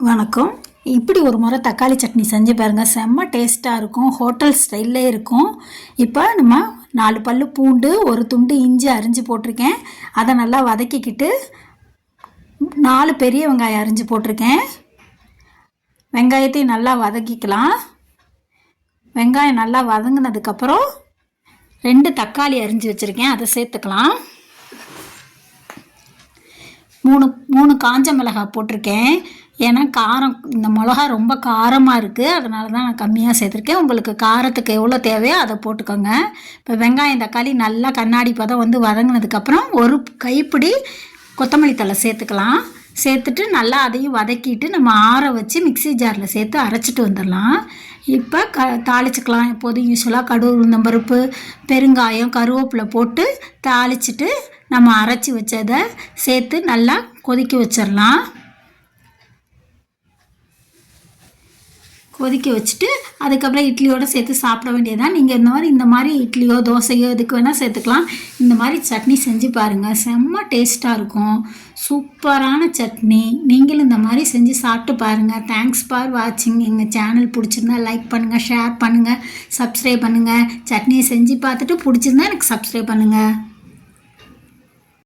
வணக்கம். இப்படி ஒரு முறை தக்காளி சட்னி செஞ்சு பாருங்கள். செம்ம டேஸ்ட்டாக இருக்கும். ஹோட்டல் ஸ்டைல்லே இருக்கும். இப்போ நம்ம 4 பல்லு பூண்டு, ஒரு துண்டு இஞ்சி அரிஞ்சு போட்டிருக்கேன். அதை நல்லா வதக்கிக்கிட்டு 4 பெரிய வெங்காயம் அரிஞ்சு போட்டிருக்கேன். வெங்காயத்தையும் நல்லா வதக்கிக்கலாம். வெங்காயம் நல்லா வதங்கினதுக்கப்புறம் 2 தக்காளி அரிஞ்சு வச்சுருக்கேன், அதை சேர்த்துக்கலாம். 3 காஞ்ச மிளகாய் போட்டிருக்கேன். ஏன்னா காரம், இந்த மிளகா ரொம்ப காரமாக இருக்குது, அதனால தான் நான் கம்மியாக சேர்த்துருக்கேன். உங்களுக்கு காரத்துக்கு எவ்வளோ தேவையோ அதை போட்டுக்கோங்க. இப்போ வெங்காயம் தக்காளி நல்லா கண்ணாடி பதம் வந்து வதங்கினதுக்கப்புறம் ஒரு கைப்பிடி கொத்தமல்லி தழை சேர்த்துக்கலாம். சேர்த்துட்டு நல்லா அதையும் வதக்கிட்டு நம்ம ஆற வச்சு மிக்சி ஜாரில் சேர்த்து அரைச்சிட்டு வந்துடலாம். இப்போ தாளிச்சுக்கலாம். எப்போதும் யூஸ்வலாக கடுகு, உளுந்தம்பருப்பு, பெருங்காயம், கருவேப்பிலை போட்டு தாளிச்சிட்டு நம்ம அரைச்சி வச்சதை சேர்த்து நல்லா கொதிக்க வச்சிடலாம். கொதிக்க வச்சுட்டு அதுக்கப்புறம் இட்லியோடு சேர்த்து சாப்பிட வேண்டியதான். நீங்கள் இந்த மாதிரி இட்லியோ தோசையோ இதுக்கு வேணால் சேர்த்துக்கலாம். இந்த மாதிரி சட்னி செஞ்சு பாருங்கள், செம்ம டேஸ்ட்டாக இருக்கும். சூப்பரான சட்னி. நீங்களும் இந்த மாதிரி செஞ்சு சாப்பிட்டு பாருங்கள். தேங்க்ஸ் ஃபார் வாட்சிங். எங்கள் சேனல் பிடிச்சிருந்தா லைக் பண்ணுங்கள், ஷேர் பண்ணுங்கள், சப்ஸ்கிரைப் பண்ணுங்கள். சட்னியை செஞ்சு பார்த்துட்டு பிடிச்சிருந்தா எனக்கு சப்ஸ்கிரைப் பண்ணுங்கள்.